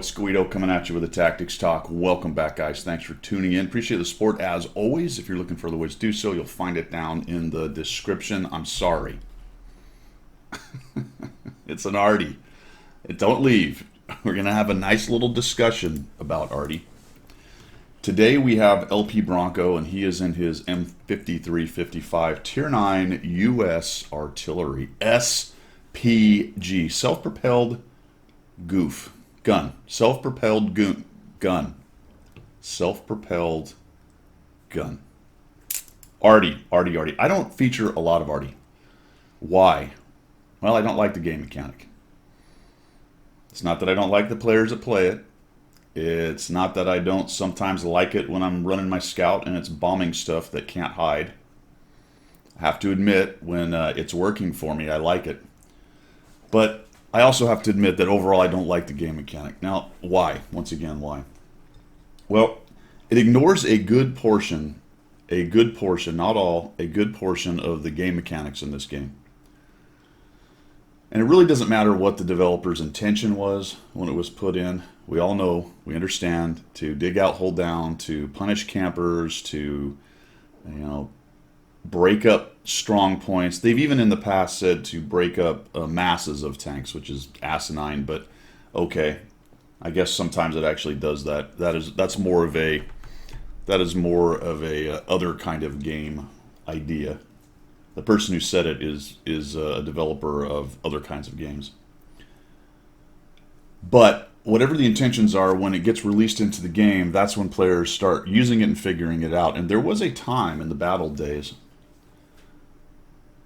it's Guido coming at you with a Tactics Talk. Welcome back, guys. Thanks for tuning in. Appreciate the support as always. If you're looking for the ways to do so, you'll find it down in the description. I'm sorry. It's an Arty. Don't leave. We're going to have a nice little discussion about Arty. Today we have LP Bronco, and he is in his M53 55 Tier 9 U.S. Artillery SPG, self-propelled goof. Gun. Self-propelled gun. Self-propelled gun. Arty. I don't feature a lot of Arty. Why? Well, I don't like the game mechanic. It's not that I don't like the players that play it. It's not that I don't sometimes like it when I'm running my scout and it's bombing stuff that can't hide. I have to admit, when it's working for me, I like it. But I also have to admit that overall I don't like the game mechanic. Now, why? Once again, why? Well, it ignores a good portion, not all, a good portion of the game mechanics in this game. And it really doesn't matter what the developer's intention was when it was put in. We all know, we understand, to dig out, hold down, to punish campers, to, break up strong points. They've even in the past said to break up masses of tanks, which is asinine, but okay. I guess sometimes it actually does that. That's more of a other kind of game idea. The person who said it is a developer of other kinds of games. But whatever the intentions are, when it gets released into the game, that's when players start using it and figuring it out. And there was a time in the battle days,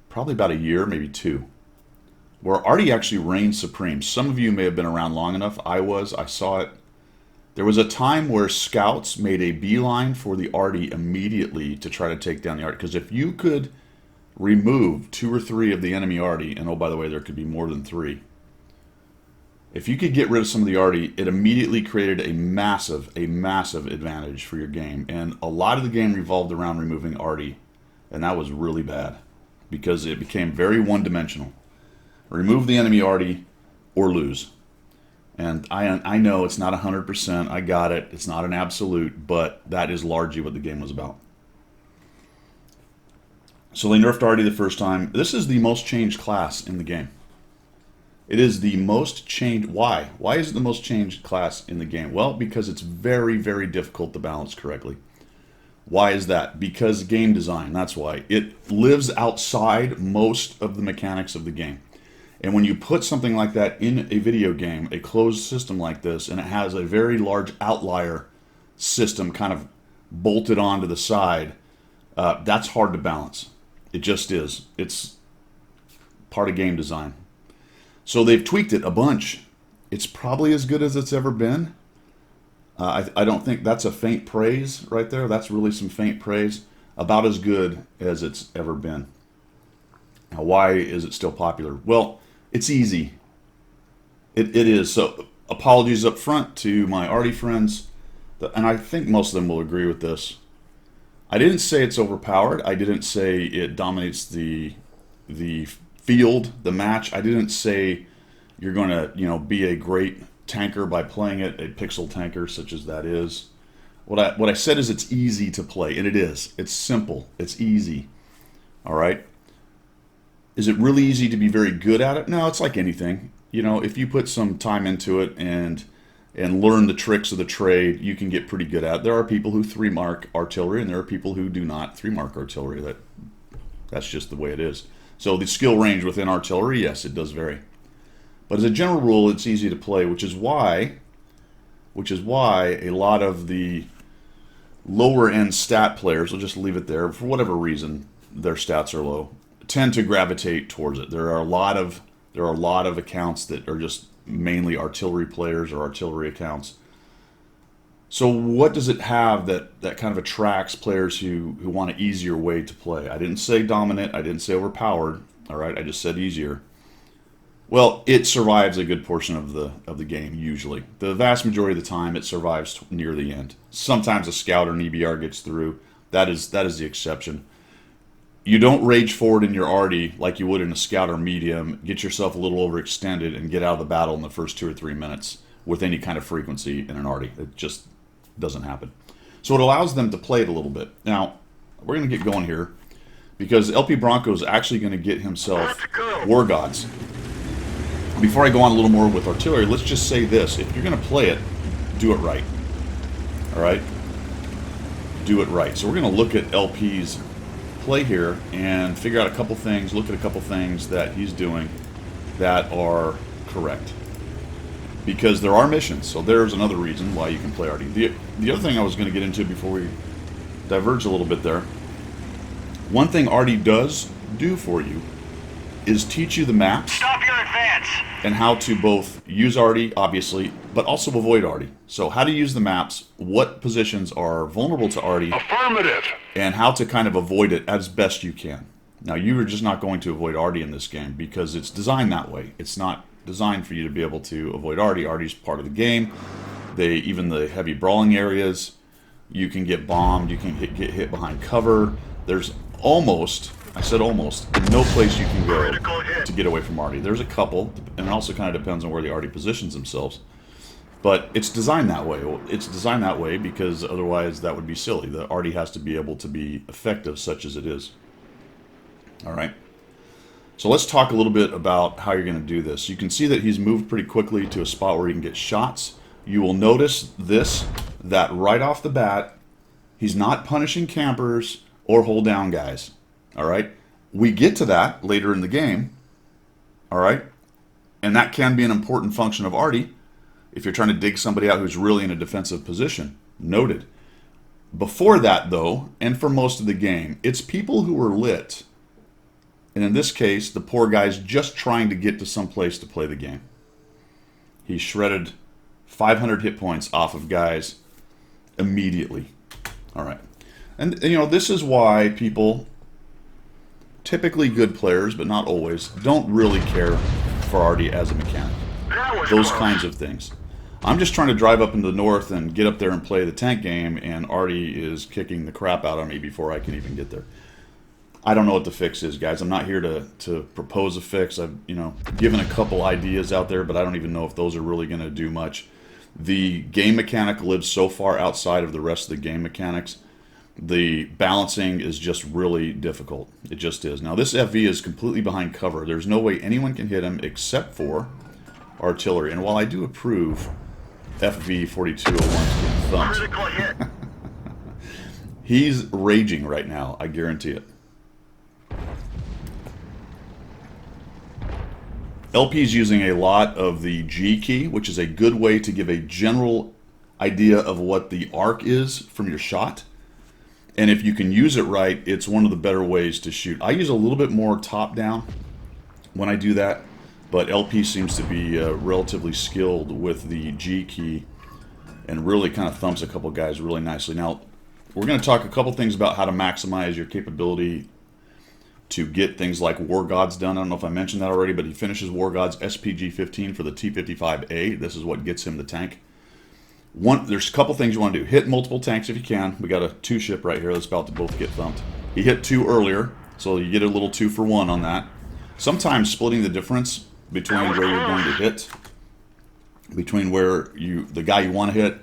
probably about a year, maybe two, where Arty actually reigned supreme. Some of you may have been around long enough. I saw it. There was a time where scouts made a beeline for the Arty immediately to try to take down the Arty. Because if you could remove 2 or 3 of the enemy Arty, and oh, by the way, there could be more than 3. If you could get rid of some of the Arty, it immediately created a massive advantage for your game. And a lot of the game revolved around removing Arty, and that was really bad because it became very one-dimensional. Remove the enemy Arty or lose. And I know it's not 100%. I got it. It's not an absolute, but that is largely what the game was about. So they nerfed Arty the first time. This is the most changed class in the game. It is the most changed. Why? Why is it the most changed class in the game? Well, because it's very, very difficult to balance correctly. Why is that? Because game design, that's why. It lives outside most of the mechanics of the game. And when you put something like that in a video game, a closed system like this, and it has a very large outlier system kind of bolted onto the side, that's hard to balance. It just is. It's part of game design. So they've tweaked it a bunch. It's probably as good as it's ever been. I don't think that's a faint praise right there. That's really some faint praise. About as good as it's ever been. Now, why is it still popular? Well, it's easy. It is. So apologies up front to my Arty friends. And I think most of them will agree with this. I didn't say it's overpowered. I didn't say it dominates the field, the match. I didn't say you're going to, be a great tanker by playing it, a pixel tanker such as that is. What I said is it's easy to play, and it is. It's simple. It's easy. All right? Is it really easy to be very good at it? No, it's like anything. If you put some time into it and learn the tricks of the trade, you can get pretty good at it. There are people who 3-mark artillery, and there are people who do not 3-mark artillery. That's just the way it is. So the skill range within artillery, yes, it does vary. But as a general rule, it's easy to play, which is why a lot of the lower-end stat players, I'll just leave it there, for whatever reason, their stats are low, tend to gravitate towards it. There are a lot of accounts that are just mainly artillery players or artillery accounts. So what does it have that kind of attracts players who want an easier way to play? I didn't say dominant. I didn't say overpowered. All right, I just said easier. Well, it survives a good portion of the game usually. The vast majority of the time, it survives near the end. Sometimes a scout or an EBR gets through. That is the exception. You don't rage forward in your Arty like you would in a scout or medium, get yourself a little overextended, and get out of the battle in the first 2 or 3 minutes. with any kind of frequency in an Arty. It just doesn't happen. So it allows them to play it a little bit. Now, we're going to get going here because LP Bronco is actually going to get himself War Gods. Before I go on a little more with artillery, let's just say this. If you're going to play it, do it right. All right? Do it right. So we're going to look at LP's play here and figure out a couple things, look at a couple things that he's doing that are correct. Because there are missions, so there's another reason why you can play Arty. The other thing I was going to get into before we diverge a little bit there, one thing Arty does do for you is teach you the maps. Stop your advance! And how to both use Arty, obviously, but also avoid Arty. So how to use the maps, what positions are vulnerable to Arty, Affirmative! and how to kind of avoid it as best you can. Now, you are just not going to avoid Arty in this game because it's designed that way. It's not designed for you to be able to avoid Arty. Arty's part of the game. Even the heavy brawling areas, you can get bombed, you can get hit behind cover. There's almost, I said almost, no place you can go to get away from Arty. There's a couple, and it also kind of depends on where the Arty positions themselves. But it's designed that way. It's designed that way because otherwise that would be silly. The Arty has to be able to be effective such as it is. All right. So let's talk a little bit about how you're going to do this. You can see that he's moved pretty quickly to a spot where he can get shots. You will notice that right off the bat, he's not punishing campers or hold down guys. All right. We get to that later in the game. All right. And that can be an important function of Arty if you're trying to dig somebody out who's really in a defensive position. Noted. Before that, though, and for most of the game, it's people who are lit. And in this case, the poor guy's just trying to get to some place to play the game. He shredded 500 hit points off of guys immediately. All right. And, you know, this is why people, typically good players, but not always, don't really care for Arty as a mechanic. Those kinds of things. I'm just trying to drive up into the north and get up there and play the tank game, and Arty is kicking the crap out of me before I can even get there. I don't know what the fix is, guys. I'm not here to propose a fix. I've given a couple ideas out there, but I don't even know if those are really going to do much. The game mechanic lives so far outside of the rest of the game mechanics. The balancing is just really difficult. It just is. Now, this FV is completely behind cover. There's no way anyone can hit him except for artillery. And while I do approve FV 4201's getting thumped, he's raging right now. I guarantee it. LP's using a lot of the G key, which is a good way to give a general idea of what the arc is from your shot. And if you can use it right, it's one of the better ways to shoot. I use a little bit more top-down when I do that, but LP seems to be relatively skilled with the G key and really kind of thumps a couple guys really nicely. Now, we're going to talk a couple things about how to maximize your capability to get things like War Gods done. I don't know if I mentioned that already, but he finishes War Gods SPG-15 for the T-55A. This is what gets him the tank. There's a couple things you want to do. Hit multiple tanks if you can. We got a 2-ship right here that's about to both get thumped. He hit 2 earlier, so you get a little 2-for-1 on that. Sometimes splitting the difference between where you're going to hit, between the guy you want to hit,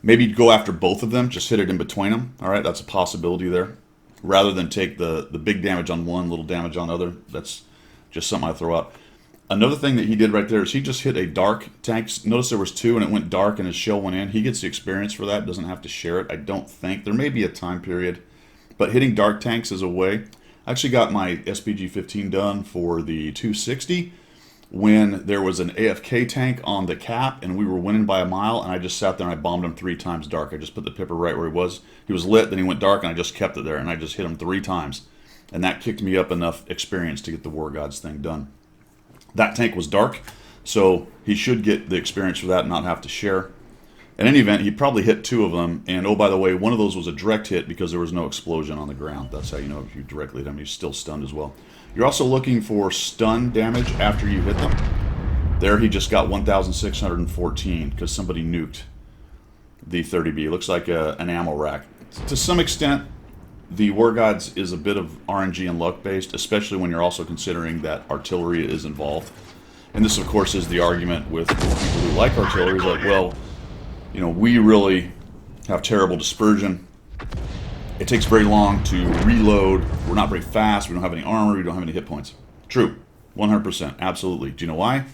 maybe go after both of them, just hit it in between them. All right, that's a possibility there. Rather than take the big damage on one, little damage on the other. That's just something I throw out. Another thing that he did right there is he just hit a dark tank. Notice there was 2 and it went dark and his shell went in. He gets the experience for that. Doesn't have to share it, I don't think. There may be a time period. But hitting dark tanks is a way. I actually got my SPG-15 done for the 260 when there was an AFK tank on the cap and we were winning by a mile, and I just sat there and I bombed him 3 times dark. I just put the pipper right where he was. He was lit, then he went dark, and I just kept it there, and I just hit him 3 times. And that kicked me up enough experience to get the War Gods thing done. That tank was dark, so he should get the experience for that and not have to share. In any event, he probably hit 2 of them, and oh, by the way, one of those was a direct hit because there was no explosion on the ground. That's how you know if you directly hit him. He's still stunned as well. You're also looking for stun damage after you hit them. There he just got 1,614 because somebody nuked the 30B. It looks like an ammo rack. To some extent, the War Gods is a bit of RNG and luck based, especially when you're also considering that artillery is involved. And this, of course, is the argument with people who like artillery, like, well, you know, we really have terrible dispersion. It takes very long to reload. We're not very fast. We don't have any armor. We don't have any hit points. True. 100%. Absolutely. Do you know why?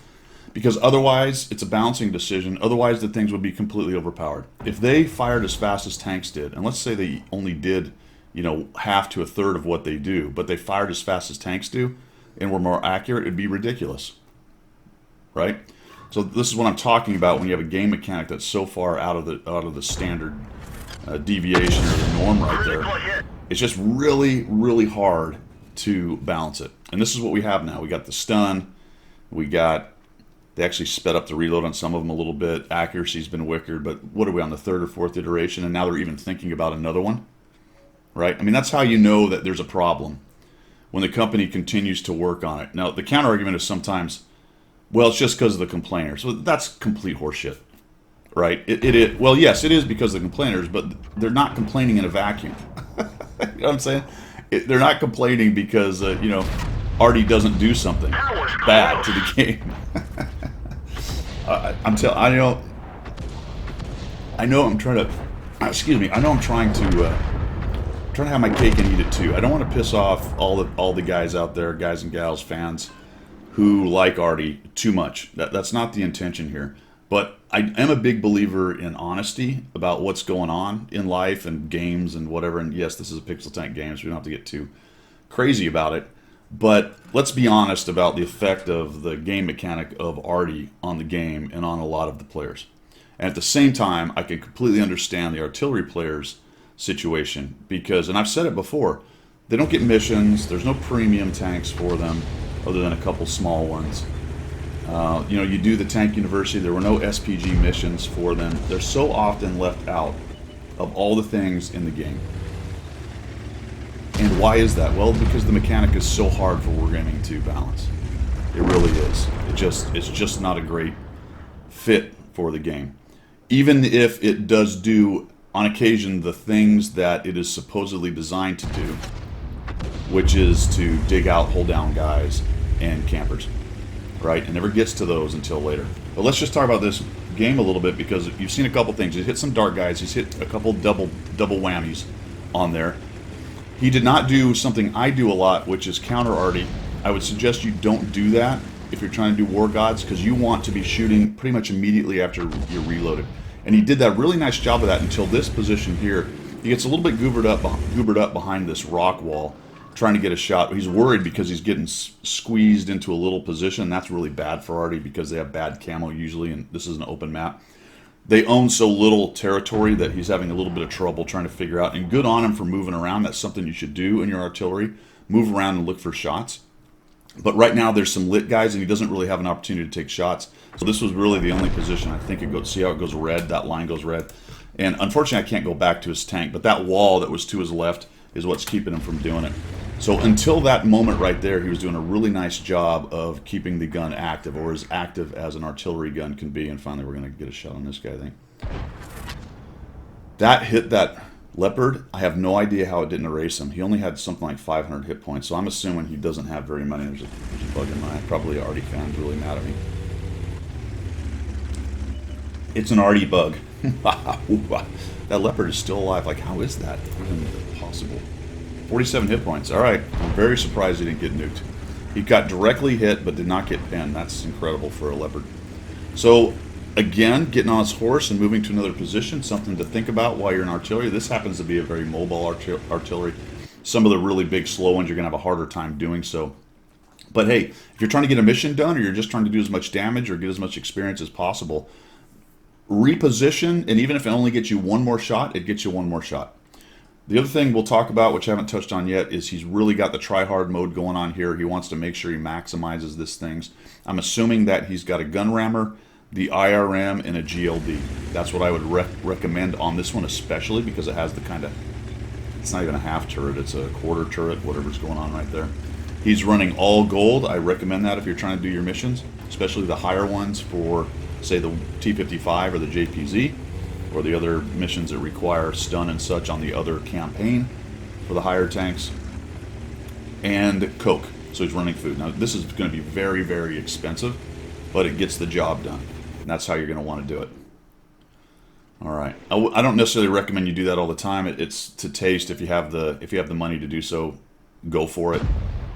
Because otherwise, it's a balancing decision. Otherwise, the things would be completely overpowered. If they fired as fast as tanks did, and let's say they only did, you know, half to a third of what they do, but they fired as fast as tanks do, and were more accurate, it'd be ridiculous. Right? So this is what I'm talking about when you have a game mechanic that's so far out of the standard deviation or the norm right there. It's just really, really hard to balance it. And this is what we have now. We got the stun. They actually sped up the reload on some of them a little bit. Accuracy's been wickered, but what are we on the third or fourth iteration? And now they're even thinking about another one. Right? I mean, that's how you know that there's a problem. When the company continues to work on it. Now, the counter argument is sometimes, well, it's just because of the complainers. So that's complete horseshit, right? Well, yes, it is because of the complainers, but they're not complaining in a vacuum. You know what I'm saying? They're not complaining because, you know, Arty doesn't do something bad to the game. I know I'm trying to, excuse me, I know I'm trying to have my cake and eat it too. I don't want to piss off all the guys out there, guys and gals, fans, who like Arty too much. That's not the intention here. But I am a big believer in honesty about what's going on in life and games and whatever. And yes, this is a Pixel Tank game, so we don't have to get too crazy about it. But let's be honest about the effect of the game mechanic of Arty on the game and on a lot of the players. And at the same time, I can completely understand the artillery players' situation because, and I've said it before, they don't get missions. There's no premium tanks for them other than a couple small ones. You know, you do the Tank University, there were no SPG missions for them. They're so often left out of all the things in the game. And why is that? Well, because the mechanic is so hard for wargaming to balance. It really is. It's just not a great fit for the game. Even if it does do, on occasion, the things that it is supposedly designed to do, which is to dig out, hold down guys and campers. Right? It never gets to those until later. But let's just talk about this game a little bit because you've seen a couple things. He's hit some dart guys. He's hit a couple double whammies on there. He did not do something I do a lot, which is counter Arty. I would suggest you don't do that if you're trying to do War Gods because you want to be shooting pretty much immediately after you're reloaded. And he did that really nice job of that until this position here. He gets a little bit goobered up behind this rock wall, trying to get a shot. He's worried because he's getting squeezed into a little position. That's really bad for Arty because they have bad camo usually, and this is an open map. They own so little territory that he's having a little bit of trouble trying to figure out. And good on him for moving around. That's something you should do in your artillery. Move around and look for shots. But right now there's some lit guys, and he doesn't really have an opportunity to take shots. So this was really the only position. I think it goes. See how it goes red? That line goes red. And unfortunately, I can't go back to his tank. But that wall that was to his left is what's keeping him from doing it. So until that moment right there, he was doing a really nice job of keeping the gun active, or as active as an artillery gun can be. And finally, we're going to get a shot on this guy, I think. That hit that leopard. I have no idea how it didn't erase him. He only had something like 500 hit points, so I'm assuming he doesn't have very many. There's a bug in my eye. Probably Arty fans really mad at me. It's an Arty bug. That leopard is still alive. Like, how is that even possible? 47 hit points. All right. I'm very surprised he didn't get nuked. He got directly hit, but did not get pinned. That's incredible for a leopard. So, again, getting on his horse and moving to another position, something to think about while you're in artillery. This happens to be a very mobile artillery. Some of the really big, slow ones, you're going to have a harder time doing so. But hey, if you're trying to get a mission done, or you're just trying to do as much damage or get as much experience as possible, reposition, and even if it only gets you one more shot, it gets you one more shot. The other thing we'll talk about, which I haven't touched on yet, is he's really got the try-hard mode going on here. He wants to make sure he maximizes this things. I'm assuming that he's got a gun rammer, the IRM, and a GLD. That's what I would recommend on this one, especially because it has the kind of, it's not even a half turret, it's a quarter turret, whatever's going on right there. He's running all gold. I recommend that if you're trying to do your missions, especially the higher ones for, say, the T55 or the JPZ, or the other missions that require stun and such on the other campaign for the higher tanks. And Coke, so he's running food. Now, this is going to be very, very expensive. but it gets the job done. And that's how you're going to want to do it. All right. I don't necessarily recommend you do that all the time. It's to taste. If you have the money to do so, go for it.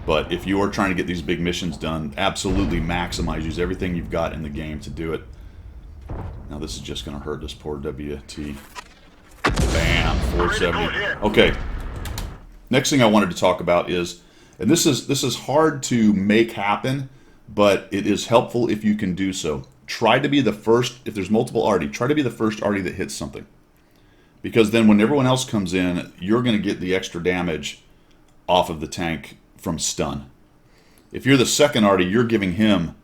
But if you are trying to get these big missions done, absolutely maximize. Use everything you've got in the game to do it. Now this is just going to hurt this poor WT. Bam, 470. Okay. Next thing I wanted to talk about is, and this is hard to make happen, but it is helpful if you can do so. Try to be the first, if there's multiple Arty, try to be the first Arty that hits something. Because then when everyone else comes in, you're going to get the extra damage off of the tank from stun. If you're the second Arty, you're giving him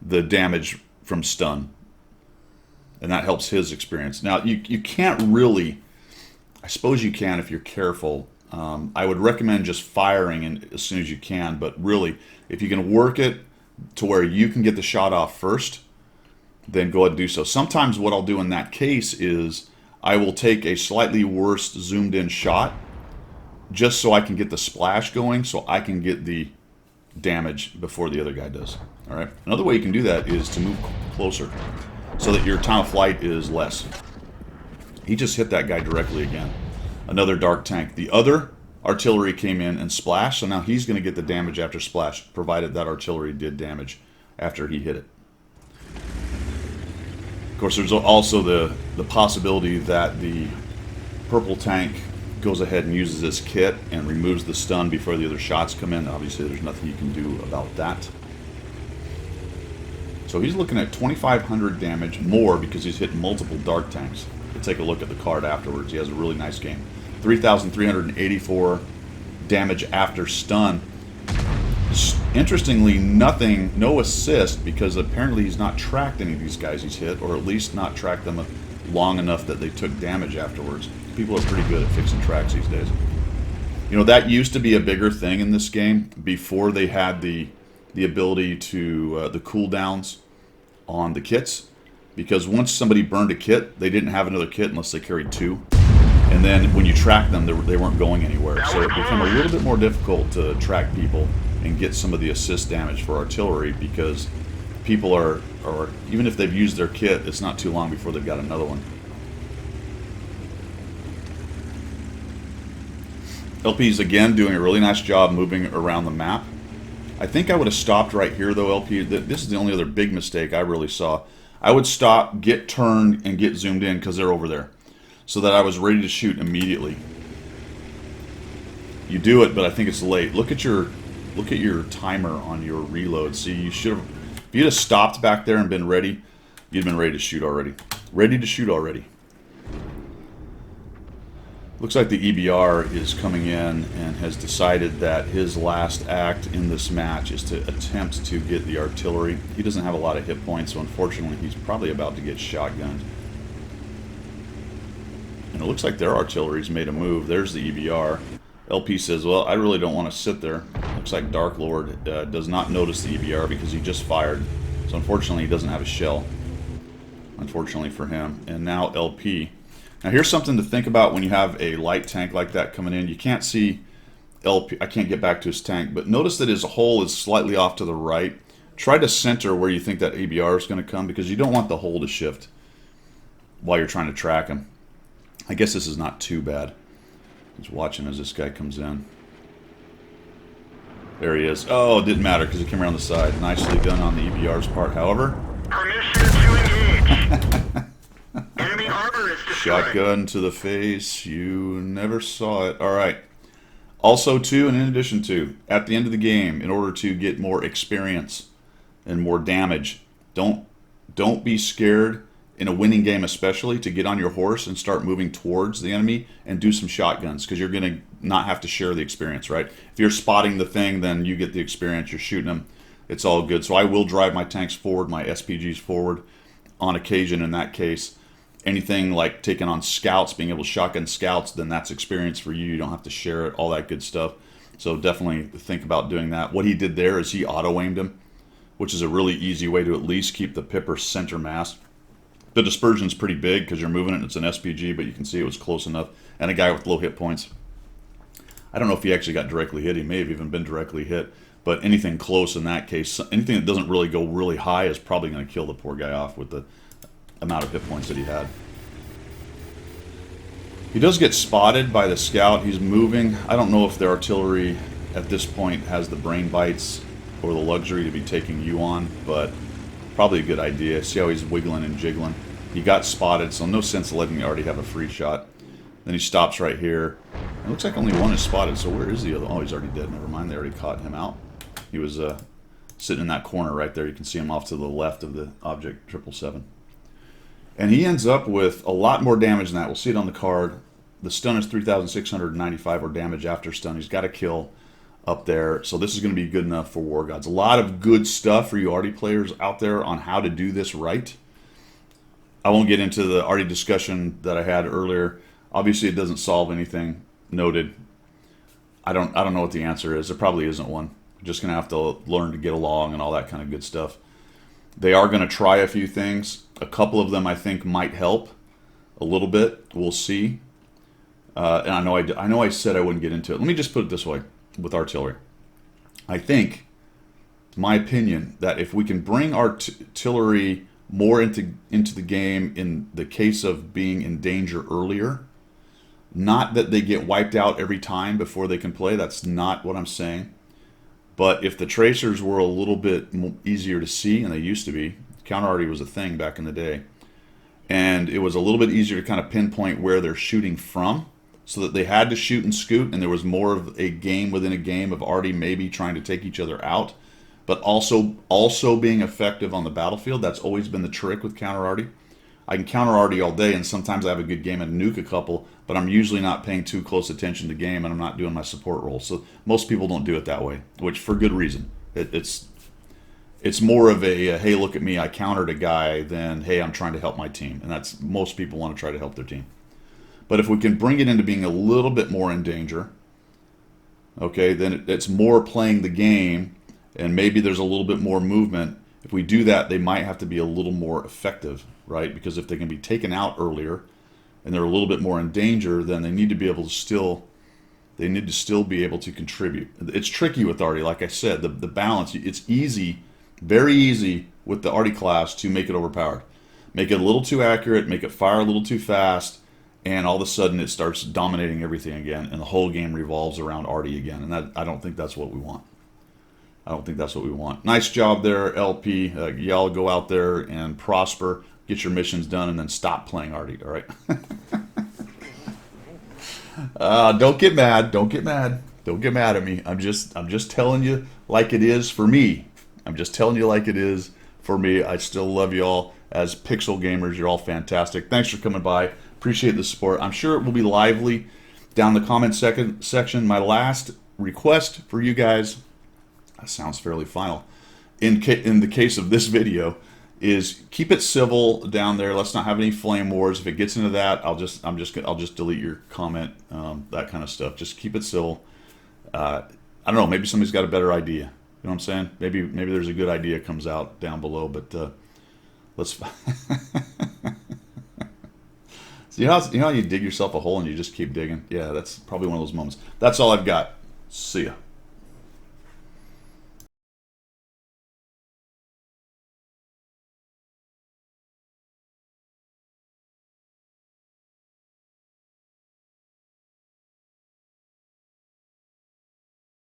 the damage from stun. And that helps his experience. Now, you can't really, I suppose you can if you're careful. I would recommend just firing as soon as you can, but really, if you can work it to where you can get the shot off first, then go ahead and do so. Sometimes what I'll do in that case is I will take a slightly worse zoomed in shot just so I can get the splash going, so I can get the damage before the other guy does. All right. Another way you can do that is to move closer so that your time of flight is less. He just hit that guy directly again. Another dark tank. The other artillery came in and splashed, so now he's going to get the damage after splash, provided that artillery did damage after he hit it. Of course, there's also the possibility that the purple tank goes ahead and uses this kit and removes the stun before the other shots come in. Obviously, there's nothing you can do about that. So he's looking at 2,500 damage more because he's hit multiple dark tanks. We'll take a look at the card afterwards. He has a really nice game. 3,384 damage after stun. Interestingly, no assist, because apparently he's not tracked any of these guys he's hit, or at least not tracked them long enough that they took damage afterwards. People are pretty good at fixing tracks these days. You know, that used to be a bigger thing in this game before they had the ability to, the cooldowns on the kits, because once somebody burned a kit, they didn't have another kit unless they carried two. And then when you track them, they weren't going anywhere. So it became a little bit more difficult to track people and get some of the assist damage for artillery, because people are even if they've used their kit, it's not too long before they've got another one. LP's again doing a really nice job moving around the map. I think I would have stopped right here though, LP. This is the only other big mistake I really saw. I would stop, get turned, and get zoomed in because they're over there, so that I was ready to shoot immediately. You do it, but I think it's late. Look at your timer on your reload. See, you should have, if you'd have stopped back there and been ready, you'd have been ready to shoot already. Ready to shoot already. Looks like the EBR is coming in and has decided that his last act in this match is to attempt to get the artillery. He doesn't have a lot of hit points, so unfortunately he's probably about to get shotgunned. And it looks like their artillery's made a move. There's the EBR. LP says, well, I really don't want to sit there. Looks like Dark Lord does not notice the EBR because he just fired. So unfortunately he doesn't have a shell. Unfortunately for him. And now LP. Now here's something to think about when you have a light tank like that coming in. You can't see LP. I can't get back to his tank, but notice that his hole is slightly off to the right. Try to center where you think that EBR is going to come, because you don't want the hole to shift while you're trying to track him. I guess this is not too bad. He's watching as this guy comes in. There he is. Oh, it didn't matter because he came around the side. Nicely done on the EBR's part, however. Permission to engage. Enemy armor is destroyed. Shotgun to the face. You never saw it. All right. Also, too, and in addition to, at the end of the game, in order to get more experience and more damage, don't be scared in a winning game, especially, to get on your horse and start moving towards the enemy and do some shotguns, because you're going to not have to share the experience, right? If you're spotting the thing, then you get the experience. You're shooting them. It's all good. So I will drive my tanks forward, my SPGs forward on occasion in that case. Anything like taking on scouts, being able to shotgun scouts, then that's experience for you. You don't have to share it, all that good stuff. So definitely think about doing that. What he did there is he auto-aimed him, which is a really easy way to at least keep the Pipper center mass. The dispersion's pretty big because you're moving it and it's an SPG, but you can see it was close enough. And a guy with low hit points. I don't know if he actually got directly hit. He may have even been directly hit. But anything close in that case, anything that doesn't really go really high is probably going to kill the poor guy off with the amount of hit points that he had. He does get spotted by the scout. He's moving. I don't know if the artillery at this point has the brain bites or the luxury to be taking you on, but probably a good idea. See how he's wiggling and jiggling. He got spotted, so no sense of letting the Arty have a free shot. Then he stops right here. It looks like only one is spotted, so where is the other? Oh, he's already dead. Never mind, they already caught him out. He was sitting in that corner right there. You can see him off to the left of the object 777. And he ends up with a lot more damage than that. We'll see it on the card. The stun is 3,695 or damage after stun. He's got a kill up there. So this is going to be good enough for War Gods. A lot of good stuff for you Arty players out there on how to do this right. I won't get into the Arty discussion that I had earlier. Obviously, it doesn't solve anything. Noted. I don't know what the answer is. There probably isn't one. You're just going to have to learn to get along and all that kind of good stuff. They are going to try a few things. A couple of them I think might help a little bit. We'll see. And I know I said I wouldn't get into it. Let me just put it this way with artillery. I think, my opinion, that if we can bring artillery more into the game in the case of being in danger earlier, not that they get wiped out every time before they can play. That's not what I'm saying. But if the tracers were a little bit easier to see, and they used to be, counter arty was a thing back in the day, and it was a little bit easier to kind of pinpoint where they're shooting from, so that they had to shoot and scoot, and there was more of a game within a game of Arty maybe trying to take each other out, but also being effective on the battlefield. That's always been the trick with counter Arty. I can counter Arty all day, and sometimes I have a good game and nuke a couple, but I'm usually not paying too close attention to game, and I'm not doing my support role. So most people don't do it that way, which for good reason. It's more of a hey, look at me, I countered a guy, than hey, I'm trying to help my team. And that's, most people want to try to help their team. But if we can bring it into being a little bit more in danger, okay, then it's more playing the game, and maybe there's a little bit more movement. If we do that, they might have to be a little more effective, right? Because if they can be taken out earlier and they're a little bit more in danger, then they need to be able to still be able to contribute. It's tricky with Arty, like I said, the balance. It's easy, very easy with the Arty class to make it overpowered. Make it a little too accurate, make it fire a little too fast, and all of a sudden it starts dominating everything again, and the whole game revolves around Arty again. And I don't think that's what we want. I don't think that's what we want. Nice job there, LP. Y'all go out there and prosper, get your missions done, and then stop playing Arty, all right? Don't get mad. Don't get mad. Don't get mad at me. I'm just telling you like it is for me. I'm just telling you like it is for me. I still love you all as Pixel gamers. You're all fantastic. Thanks for coming by. Appreciate the support. I'm sure it will be lively down the comment section. My last request for you guys, that sounds fairly final, in the case of this video, is keep it civil down there. Let's not have any flame wars. If it gets into that, I'll just delete your comment, that kind of stuff. Just keep it civil. I don't know, maybe somebody's got a better idea. You know what I'm saying? Maybe there's a good idea comes out down below, but let's So you know how you dig yourself a hole and you just keep digging? Yeah, that's probably one of those moments. That's all I've got. See ya.